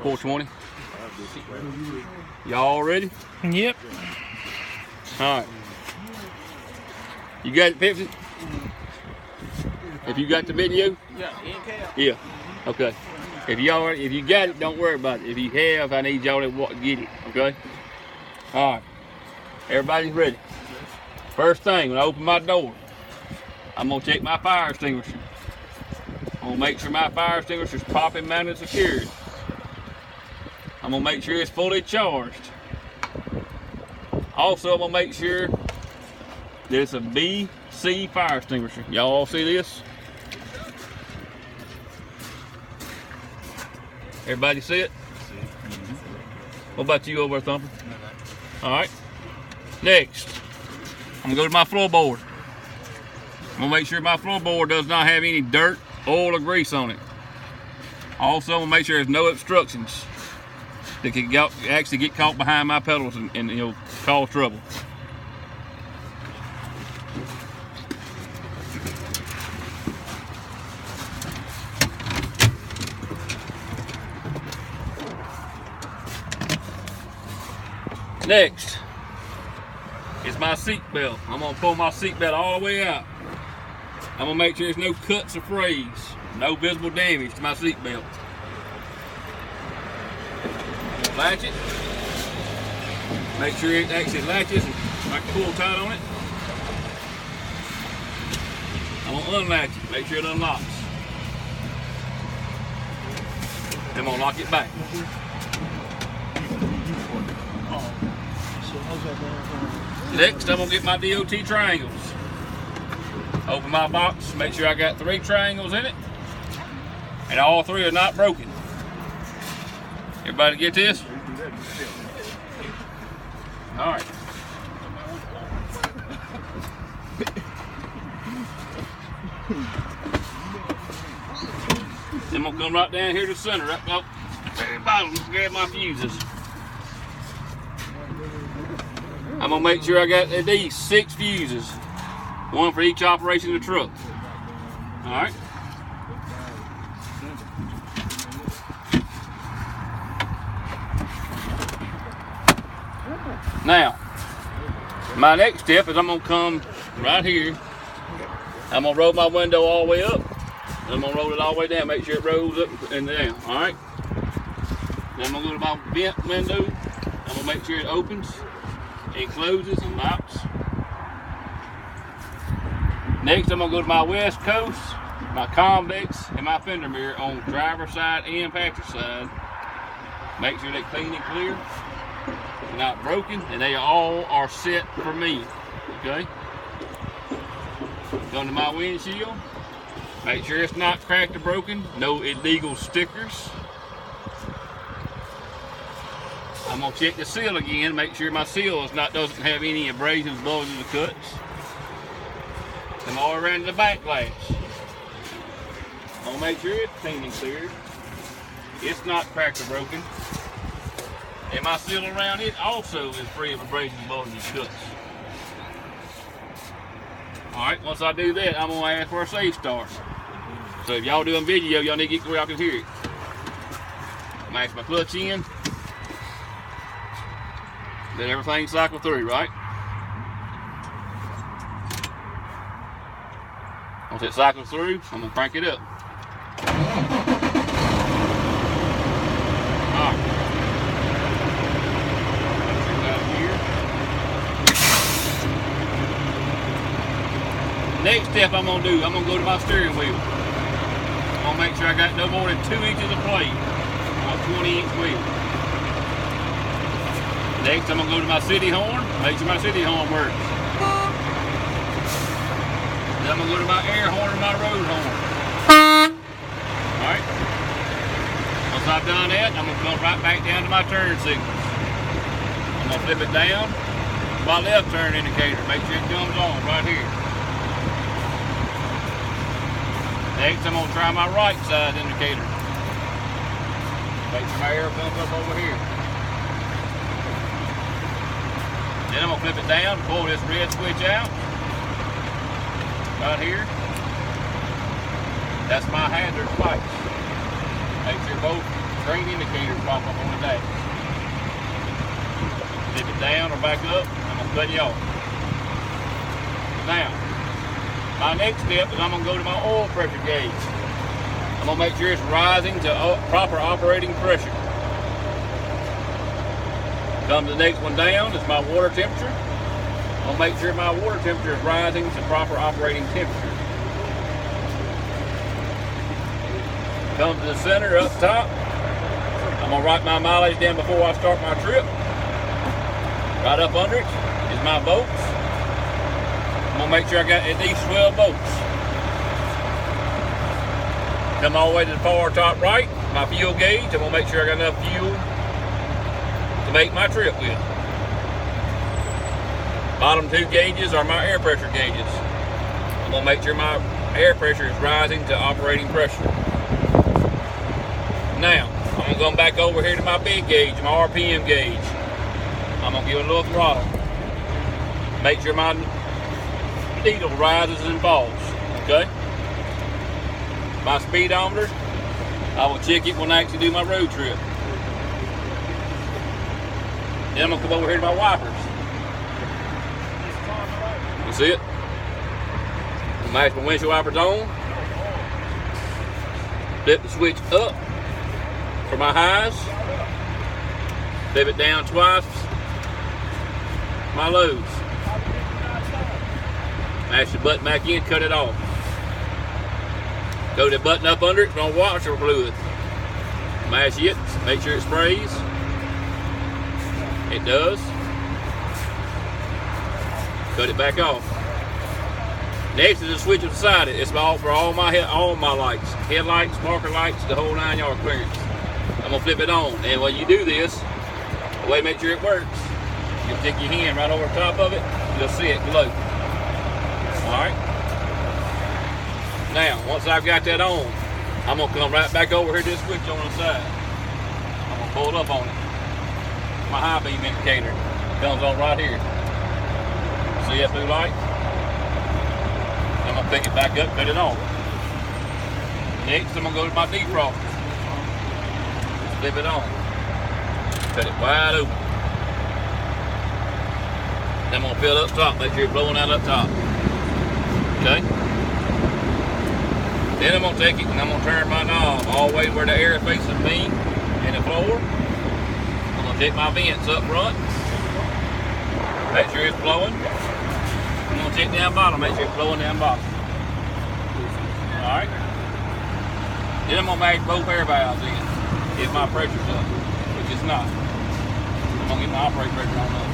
420. Y'all ready? Yep. All right. You got it, Pepsi? If you got the video? Yeah. Okay. If you got it, don't worry about it. If you have, I need y'all to get it. Okay. All right. Everybody's ready. First thing, when I open my door, I'm gonna check my fire extinguisher. I'm gonna make sure my fire extinguisher is properly mounted and secured. I'm gonna make sure it's fully charged. Also, I'm gonna make sure that it's a BC fire extinguisher. Y'all all see this? Everybody see it? What about you over there, Thumper? All right. Next, I'm gonna go to my floorboard. I'm gonna make sure my floorboard does not have any dirt, oil, or grease on it. Also, I'm gonna make sure there's no obstructions that can actually get caught behind my pedals and cause trouble. Next is my seat belt. I'm gonna pull my seat belt all the way out. I'm gonna make sure there's no cuts or frays, no visible damage to my seat belt. Latch it. Make sure it actually latches and I can pull tight on it. I'm gonna unlatch it, make sure it unlocks. Then I'm gonna lock it back. Next, I'm gonna get my DOT triangles. Open my box, make sure I got 3 triangles in it, and all 3 are not broken. Everybody get this? All right. Then I'm gonna come right down here to the center, right up very bottom, grab my fuses. I'm gonna make sure I got at least 6 fuses, 1 for each operation of the truck. All right. Now, my next step is I'm gonna come right here. I'm gonna roll my window all the way up. And I'm gonna roll it all the way down, make sure it rolls up and down, all right? Then I'm gonna go to my vent window. I'm gonna make sure it opens, it closes and mounts. Next, I'm gonna go to my west coast, my convex, and my fender mirror on driver's side and passenger side. Make sure they're clean and clear, they're not broken, and they all are set for me, okay? Go to my windshield, make sure it's not cracked or broken, no illegal stickers. I'm gonna check the seal again, make sure my seal doesn't have any abrasions, bulges, or cuts. Come all around the back glass. I'm gonna make sure it's clean and clear. It's not cracked or broken. And my seal around it also is free of abrasions, bulges, and cuts. Alright, once I do that, I'm gonna ask for a safe start. So if y'all doing video, y'all need to get where y'all can hear it. I'm gonna ask my clutch in. Let everything cycle through, right? Once it cycles through, I'm gonna crank it up. Alright. Next step I'm gonna do, I'm gonna go to my steering wheel. I'm gonna make sure I got no more than 2 inches of plate on a 20-inch wheel. Next, I'm gonna go to my city horn, make sure my city horn works. Then I'm gonna go to my air horn and my road horn. Alright. Once I've done that, I'm gonna come right back down to my turn signals. I'm gonna flip it down to my left turn indicator, make sure it comes on right here. Next, I'm gonna try my right side indicator. Make sure my air comes up over here. Then I'm gonna flip it down, pull this red switch out. Right here. That's my hazard lights. Make sure both green indicator pop up on the dash. Dip it down or back up, I'm going to cut it off. Now, my next step is I'm going to go to my oil pressure gauge. I'm going to make sure it's rising to proper operating pressure. Come to the next one down, is my water temperature. I'm going to make sure my water temperature is rising to proper operating temperature. Come to the center up top. I'm going to write my mileage down before I start my trip. Right up under it is my boats. I'm going to make sure I got at least 12 boats. Come all the way to the far top right, my fuel gauge. I'm going to make sure I got enough fuel to make my trip with. Bottom two gauges are my air pressure gauges. I'm going to make sure my air pressure is rising to operating pressure. Now, I'm going to go back over here to my big gauge, my RPM gauge. I'm going to give it a little throttle. Make sure my needle rises and falls, okay? My speedometer, I will check it when I actually do my road trip. Then I'm going to come over here to my wipers. You see it? Match my windshield wipers on. Flip the switch up for my highs. Flip it down twice. My lows. Mash the button back in, cut it off. Go to the button up under it, it's gonna washer fluid. Mash it, make sure it sprays. It does. Cut it back off. Next is the switch beside it. It's all for all my lights. Headlights, marker lights, the whole 9-yard clearance. I'm gonna flip it on. And when you do this, the way to make sure it works, you stick your hand right over the top of it, you'll see it glow. Alright? Now, once I've got that on, I'm going to come right back over here to this switch on the side. I'm going to pull it up on it. My high beam indicator comes on right here. See that blue light? I'm going to pick it back up, put it on. Next, I'm going to go to my defroster. Flip it on. Cut it wide open. Then I'm going to fill up top, make sure it's blowing out up top. Okay? Then I'm going to take it and I'm going to turn my knob all the way to where the air is facing me and the floor. I'm going to check my vents up front. Make sure it's blowing. I'm going to check down bottom, make sure it's blowing down bottom. Alright? Then I'm going to match both air valves in if my pressure's up, which it's not. I'm going to get my operating pressure on up.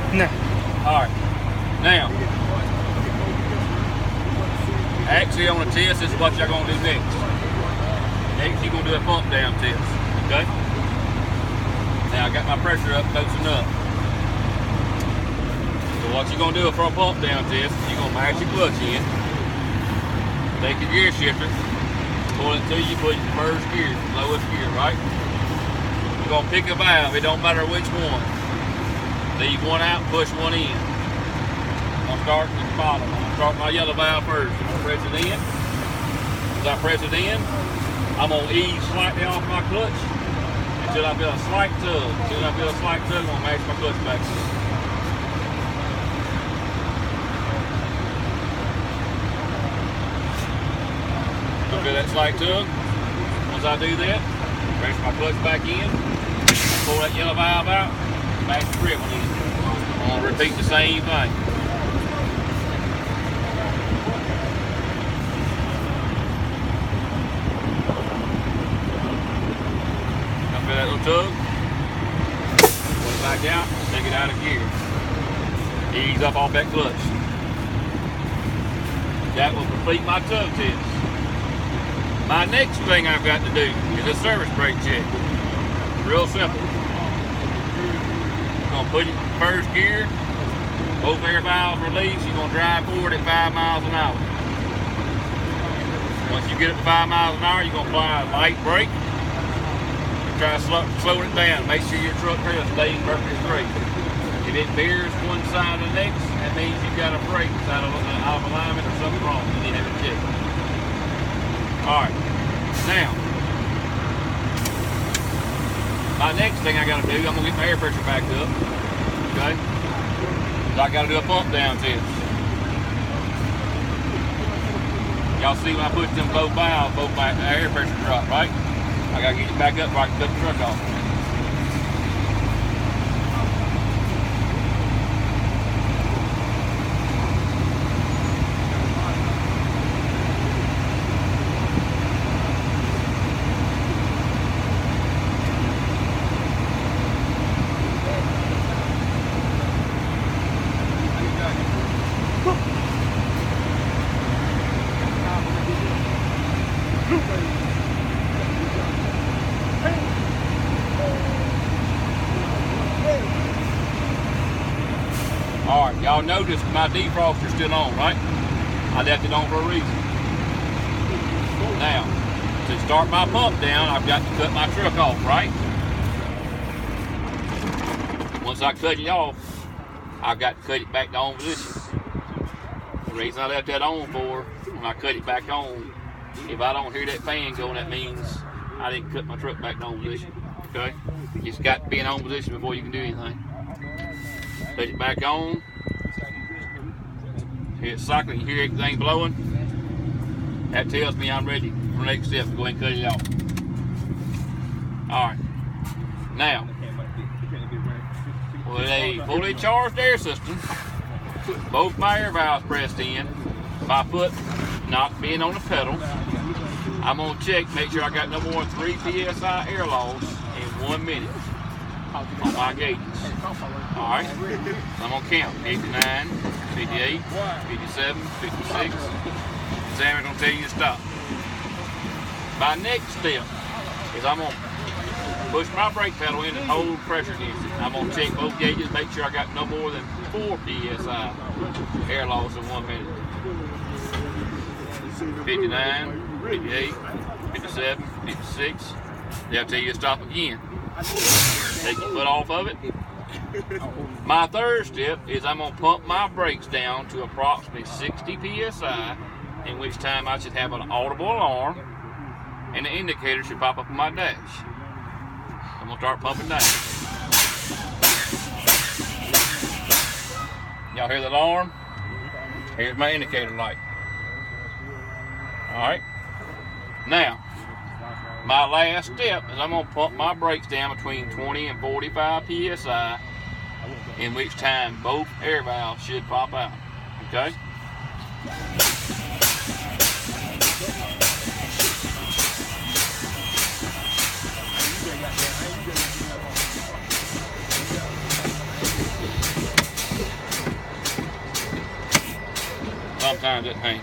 No. Alright. Now, actually on the test, this is what y'all going to do next. Next, you're going to do a pump down test. Okay? Now, I got my pressure up, close enough. So what you're going to do for a pump down test, you're going to mash your clutch in. Take your gear shifter, pull it until you put your first gear, lowest gear, right? You're going to pick a valve, it don't matter which one. Leave one out, push one in. I'm going to start at the bottom. I'm going to start my yellow valve first. I'm going to press it in. As I press it in, I'm going to ease slightly off my clutch until I feel a slight tug. Until I feel a slight tug, I'm going to mash my clutch back in. Feel that slight tug. Once I do that, press my clutch back in, pull that yellow valve out, mash the grip one in. I'm going to repeat the same thing. Feel that little tug, pull it back out, take it out of gear. Ease up off that clutch. That will complete my tug test. My next thing I've got to do is a service brake check. Real simple. You're gonna put it in first gear, both air valves release, you're gonna drive forward at 5 miles an hour. Once you get up to 5 miles an hour, you're gonna apply a light brake and try to slow it down. Make sure your truck trail stays perfectly straight. If it veers one side or the next, that means you've got a brake that's out of alignment or something wrong. You need to have it checked. Alright, now, my next thing I gotta do, I'm gonna get my air pressure back up. Okay? So I gotta do a pump down test. Y'all see when I push them both valves, both my air pressure drop, right? I gotta get it back up so I can cut the truck off. Alright, y'all notice my defroster's still on, right? I left it on for a reason. Now, to start my pump down, I've got to cut my truck off, right? Once I cut it off, I've got to cut it back to on position. The reason I left that on for, when I cut it back on, if I don't hear that fan going, that means I didn't cut my truck back to on position, okay? It's got to be in on position before you can do anything. Put it back on. It's cycling, you hear everything blowing. That tells me I'm ready for the next step to go ahead and cut it off. Alright. Now, with a fully charged air system, both my air valves pressed in, my foot not being on the pedal, I'm going to check, make sure I got no more than 3 psi air loss in 1 minute on my gauges. Alright, I'm going to count 59, 58, 57, 56. Sam's going to tell you to stop. My next step is I'm going to push my brake pedal in and hold pressure against it. I'm going to check both gauges, make sure I got no more than 4 psi air loss in 1 minute. 59, 58, 57, 56. They'll tell you to stop again. Take your foot off of it. My third step is I'm going to pump my brakes down to approximately 60 psi, in which time I should have an audible alarm and the indicator should pop up on my dash. I'm going to start pumping down. Y'all hear the alarm? Here's my indicator light. Alright. Now, my last step is I'm going to pump my brakes down between 20 and 45 psi, in which time both air valves should pop out. Okay? Sometimes it hangs.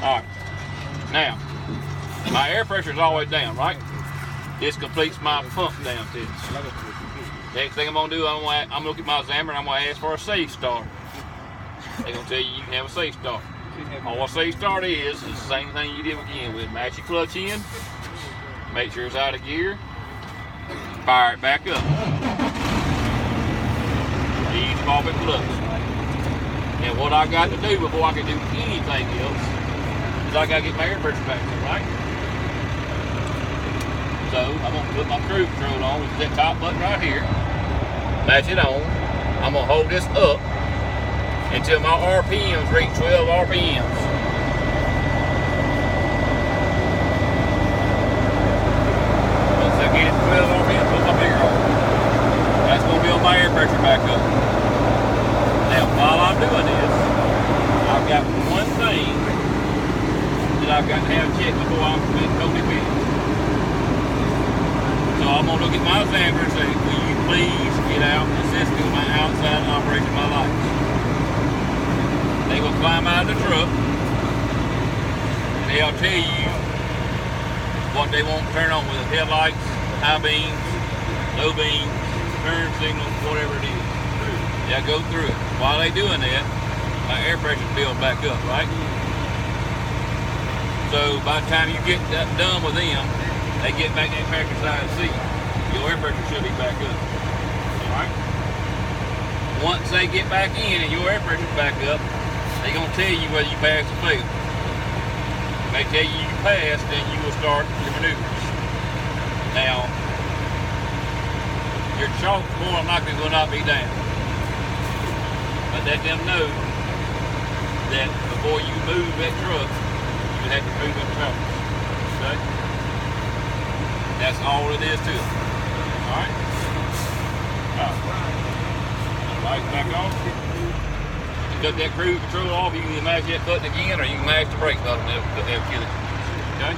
Alright. Now, my air pressure is always down, right? This completes my pump down test. Next thing I'm going to do, I'm going to look at my examiner and I'm going to ask for a safe start. They're going to tell you can have a safe start. All a safe start is the same thing you did again with. Match your clutch in, make sure it's out of gear, fire it back up. Ease off at clutch. And what I got to do before I can do anything else is I got to get my air pressure back in, right? So I'm going to put my cruise control on, which is that top button right here. Match it on. I'm going to hold this up until my RPMs reach 12 RPMs. Once I get it to 12 RPMs, put my finger on. That's going to build my air pressure back up. Now, while I'm doing this, I've got one thing that I've got to have checked before I'm totally finished. So I'm going to look at my examiner and say, will you please get out and assist me with my outside operation of my lights? They will climb out of the truck, they'll tell you what they want to turn on with the headlights, high beams, low beams, turn signals, whatever it is. They'll go through it. While they doing that, my air pressure builds back up, right? So by the time you get done with them, they get back that passenger side of the seat. Your air pressure should be back up. Alright? Once they get back in and your air pressure's back up, they're going to tell you whether you pass or fail. If they tell you pass, then you will start your maneuvers. Now, your chalk more than likely will not be down. But let them know that before you move that truck, you have to move them chocks. Okay? That's all it is to it. Alright? Lights back off. Cut that cruise control off, you can mash that button again or you can mash the brake button. That'll kill it. Okay?